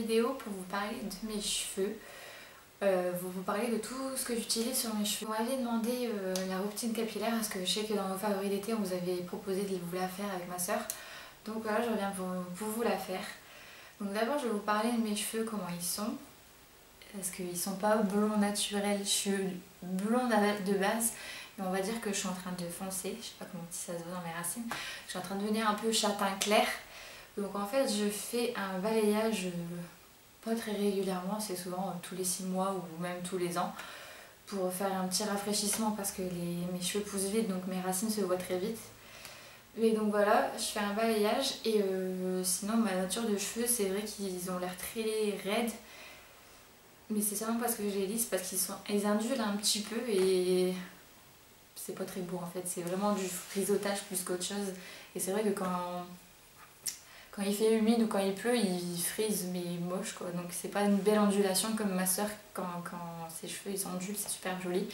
vidéo pour vous parler de mes cheveux, vous parler de tout ce que j'utilise sur mes cheveux. Vous m'avez demandé la routine capillaire parce que je sais que dans vos favoris d'été on vous avait proposé de vous la faire avec ma soeur. Donc voilà, je reviens pour vous la faire. Donc d'abord je vais vous parler de mes cheveux, comment ils sont. Parce qu'ils sont pas blonds naturels, je suis blonde de base. Mais on va dire que je suis en train de foncer, je sais pas comment ça se voit dans mes racines. Je suis en train de devenir un peu châtain clair. Donc en fait je fais un balayage pas très régulièrement, c'est souvent tous les 6 mois ou même tous les ans. Pour faire un petit rafraîchissement parce que mes cheveux poussent vite, donc mes racines se voient très vite. Mais donc voilà, je fais un balayage et sinon ma nature de cheveux, c'est vrai qu'ils ont l'air très raides. Mais c'est seulement parce que je les lisse, parce qu'ils ondulent un petit peu et c'est pas très beau en fait. C'est vraiment du frisottage plus qu'autre chose. Et c'est vrai que quand il fait humide ou quand il pleut, il frise mais moche quoi. Donc c'est pas une belle ondulation comme ma soeur quand ses cheveux ils ondulent, c'est super joli.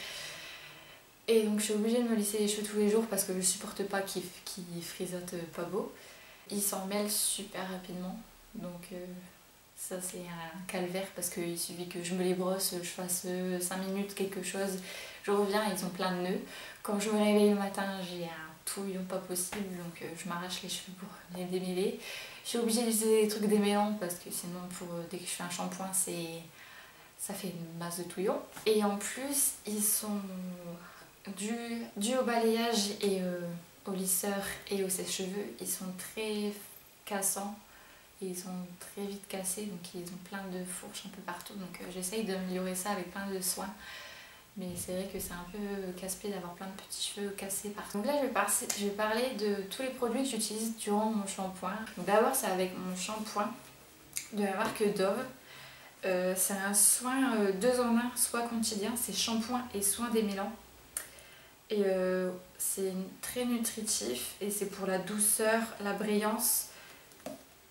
Et donc je suis obligée de me lisser les cheveux tous les jours parce que je supporte pas qu'ils frisotent pas beau. Ils s'en mêlent super rapidement. Donc ça c'est un calvaire parce qu'il suffit que je me les brosse, je fasse 5 minutes quelque chose, je reviens et ils ont plein de nœuds. Quand je me réveille le matin j'ai un touillon pas possible, donc je m'arrache les cheveux pour les démêler. Je suis obligée d'utiliser des trucs démêlants parce que sinon dès que je fais un shampoing ça fait une masse de touillons. Et en plus ils sont dus au balayage et au lisseur et au sèche-cheveux, ils sont très cassants. Ils sont très vite cassés, donc ils ont plein de fourches un peu partout. Donc j'essaye d'améliorer ça avec plein de soins. Mais c'est vrai que c'est un peu casse-pied d'avoir plein de petits cheveux cassés partout. Donc là je vais parler de tous les produits que j'utilise durant mon shampoing. Donc d'abord c'est avec mon shampoing de la marque Dove. C'est un soin 2 en 1, soit quotidien, c'est shampoing et soin démêlant. Et c'est très nutritif et c'est pour la douceur, la brillance.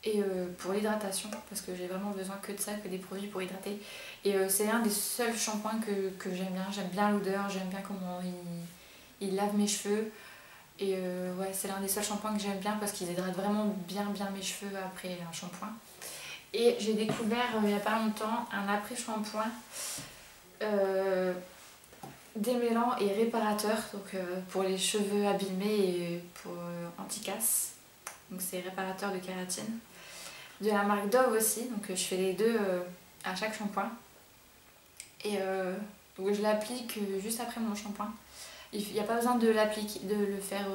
Et pour l'hydratation, parce que j'ai vraiment besoin que de ça, que des produits pour hydrater. Et c'est un des seuls shampoings que j'aime bien l'odeur, j'aime bien comment il lave mes cheveux. Et ouais, c'est l'un des seuls shampoings que j'aime bien parce qu'ils hydratent vraiment bien mes cheveux après un shampoing. Et j'ai découvert il n'y a pas longtemps un après-shampoing démêlant et réparateur, donc pour les cheveux abîmés et pour anti-casse. Donc c'est réparateur de kératine. De la marque Dove aussi, donc je fais les deux à chaque shampoing. Et donc je l'applique juste après mon shampoing. Il n'y a pas besoin de le faire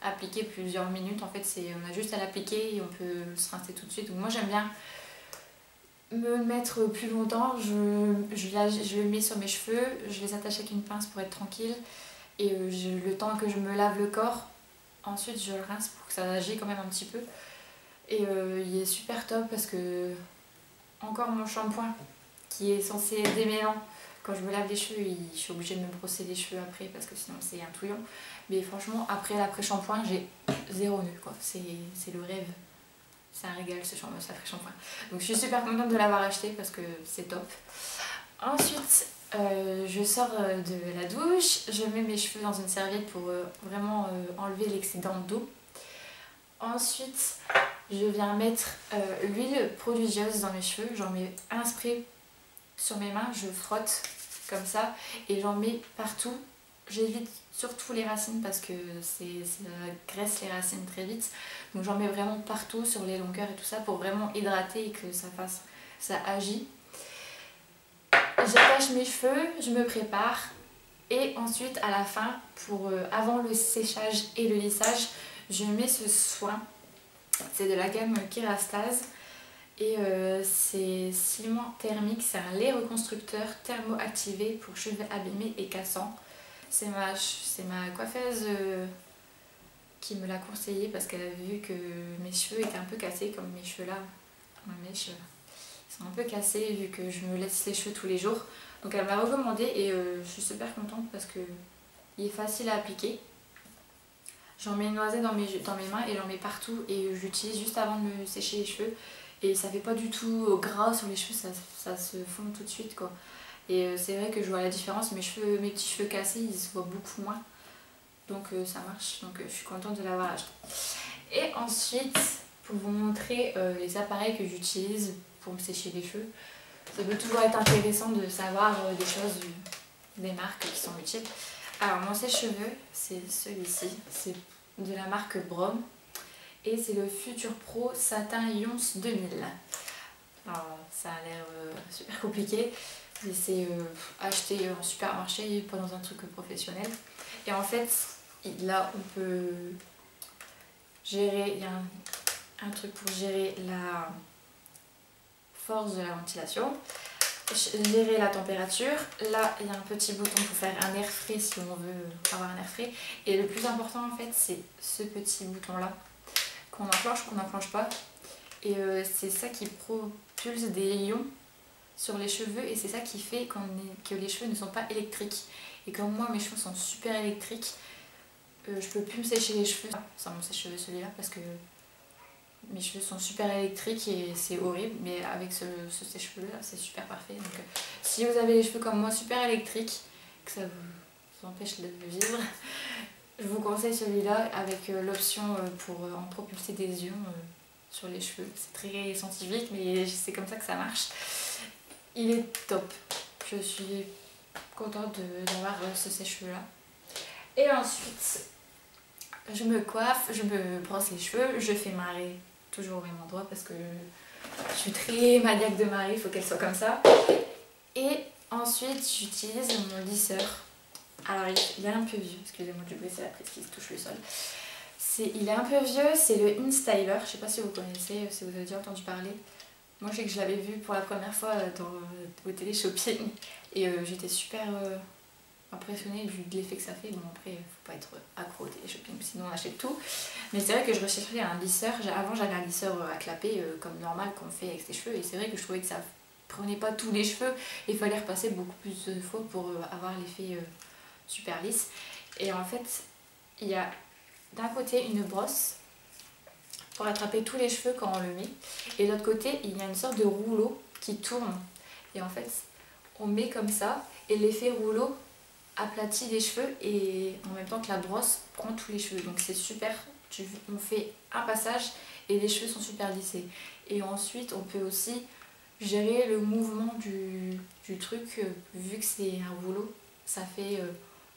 appliquer plusieurs minutes. En fait, on a juste à l'appliquer et on peut se rincer tout de suite. Donc moi j'aime bien me mettre plus longtemps. Je le mets sur mes cheveux, je les attache avec une pince pour être tranquille. Et le temps que je me lave le corps, ensuite je le rince pour que ça agisse quand même un petit peu. Et il est super top parce que encore mon shampoing qui est censé être démêlant, quand je me lave les cheveux je suis obligée de me brosser les cheveux après parce que sinon c'est un touillon. Mais franchement après l'après-shampoing j'ai 0 nœud quoi, c'est le rêve. C'est un régal ce après-shampoing. Donc je suis super contente de l'avoir acheté parce que c'est top. Ensuite je sors de la douche, je mets mes cheveux dans une serviette pour vraiment enlever l'excédent d'eau. Ensuite je viens mettre l'huile prodigieuse dans mes cheveux, j'en mets un spray sur mes mains, je frotte comme ça et j'en mets partout. J'évite surtout les racines parce que ça graisse les racines très vite. Donc j'en mets vraiment partout sur les longueurs et tout ça pour vraiment hydrater et que ça agit. J'attache mes cheveux, je me prépare et ensuite à la fin, avant le séchage et le lissage, je mets ce soin. C'est de la gamme Kérastase et c'est ciment thermique, c'est un lait reconstructeur thermoactivé pour cheveux abîmés et cassants. C'est ma coiffeuse qui me l'a conseillé parce qu'elle a vu que mes cheveux étaient un peu cassés, comme mes cheveux là, mes mèches sont un peu cassés vu que je me laisse les cheveux tous les jours. Donc elle m'a recommandé et je suis super contente parce qu'il est facile à appliquer. J'en mets une noisette dans mes mains et j'en mets partout et j'utilise juste avant de me sécher les cheveux. Et ça fait pas du tout gras sur les cheveux, ça se fond tout de suite quoi. Et c'est vrai que je vois la différence, mes petits cheveux cassés ils se voient beaucoup moins. Donc ça marche, donc je suis contente de l'avoir acheté. Et ensuite, pour vous montrer les appareils que j'utilise pour me sécher les cheveux. Ça peut toujours être intéressant de savoir des choses, des marques qui sont utiles. Alors mon sèche-cheveux, c'est celui-ci, c'est de la marque Brom et c'est le Future Pro Satin Ions 2000. Alors ça a l'air super compliqué, mais c'est acheté en supermarché, pas dans un truc professionnel. Et en fait, là on peut gérer, il y a un truc pour gérer la force de la ventilation, gérer la température. Là il y a un petit bouton pour faire un air frais si on veut avoir un air frais. Et le plus important en fait c'est ce petit bouton là qu'on n'enclenche pas. Et c'est ça qui propulse des ions sur les cheveux et c'est ça qui fait que les cheveux ne sont pas électriques. Et comme moi mes cheveux sont super électriques, je peux plus me sécher les cheveux sans mon sèche-cheveux celui-là parce que mes cheveux sont super électriques et c'est horrible, mais avec ce sèche-cheveux là c'est super parfait. Donc si vous avez les cheveux comme moi super électriques, que ça vous empêche de vivre, je vous conseille celui-là avec l'option pour en propulser des ions sur les cheveux. C'est très scientifique mais c'est comme ça que ça marche. Il est top, je suis contente d'avoir ce sèche-cheveux là. Et ensuite je me coiffe, je me brosse les cheveux, je fais marrer toujours au même endroit parce que je suis très maniaque de marrer, il faut qu'elle soit comme ça. Et ensuite j'utilise mon lisseur. Alors il est un peu vieux, excusez-moi du bruit, c'est la prise qui se touche le sol. Il est un peu vieux, c'est le InStyler, je sais pas si vous connaissez, si vous avez déjà entendu parler. Moi je sais que je l'avais vu pour la première fois au télé-shopping et j'étais super impressionnée de l'effet que ça fait. Bon après faut pas être accro au télé-shopping sinon on achète tout. Mais c'est vrai que je recherchais un lisseur. Avant j'avais un lisseur à clapper comme normal qu'on fait avec ses cheveux et c'est vrai que je trouvais que ça prenait pas tous les cheveux. Il fallait repasser beaucoup plus de fois pour avoir l'effet super lisse. Et en fait il y a d'un côté une brosse pour attraper tous les cheveux quand on le met et de l'autre côté il y a une sorte de rouleau qui tourne et en fait on met comme ça et l'effet rouleau aplatit les cheveux et en même temps que la brosse prend tous les cheveux, donc c'est super. On fait un passage et les cheveux sont super lissés. Et ensuite on peut aussi gérer le mouvement du truc vu que c'est un rouleau, ça fait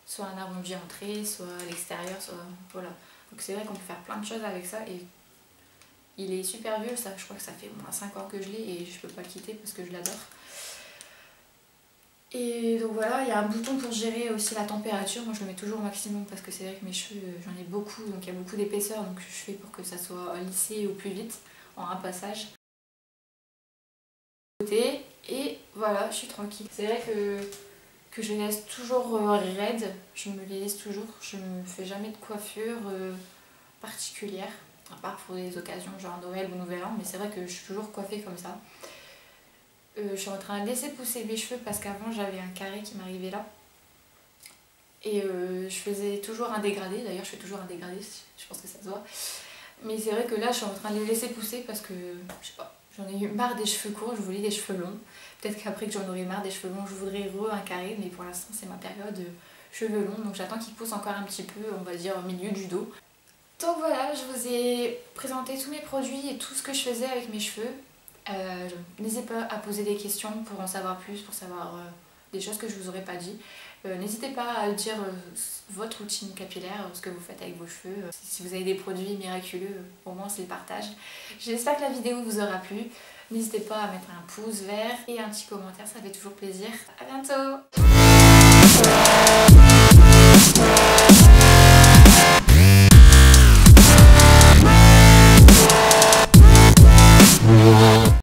soit un arrondi entrée, soit à l'extérieur, soit voilà. Donc c'est vrai qu'on peut faire plein de choses avec ça et il est super vieux, ça, je crois que ça fait au moins 5 ans que je l'ai et je peux pas le quitter parce que je l'adore. Et donc voilà, il y a un bouton pour gérer aussi la température, moi je le mets toujours au maximum parce que c'est vrai que mes cheveux, j'en ai beaucoup, donc il y a beaucoup d'épaisseur, donc je fais pour que ça soit lissé au plus vite en un passage. Et voilà, je suis tranquille. C'est vrai que je les laisse toujours raides, je me les laisse toujours, je ne fais jamais de coiffure particulière, à part pour des occasions genre Noël ou Nouvel An, mais c'est vrai que je suis toujours coiffée comme ça. Je suis en train de laisser pousser mes cheveux parce qu'avant j'avais un carré qui m'arrivait là. Et je faisais toujours un dégradé, d'ailleurs je fais toujours un dégradé, je pense que ça se voit. Mais c'est vrai que là je suis en train de les laisser pousser parce que, je sais pas, j'en ai eu marre des cheveux courts, je voulais des cheveux longs. Peut-être qu'après que j'en aurai marre des cheveux longs, je voudrais un carré, mais pour l'instant c'est ma période cheveux longs. Donc j'attends qu'ils poussent encore un petit peu, on va dire au milieu du dos. Donc voilà, je vous ai présenté tous mes produits et tout ce que je faisais avec mes cheveux. N'hésitez pas à poser des questions pour en savoir plus, pour savoir des choses que je vous aurais pas dit. N'hésitez pas à dire votre routine capillaire, ce que vous faites avec vos cheveux. Si vous avez des produits miraculeux, au moins on se les partage. J'espère que la vidéo vous aura plu. N'hésitez pas à mettre un pouce vert et un petit commentaire, ça fait toujours plaisir. À bientôt!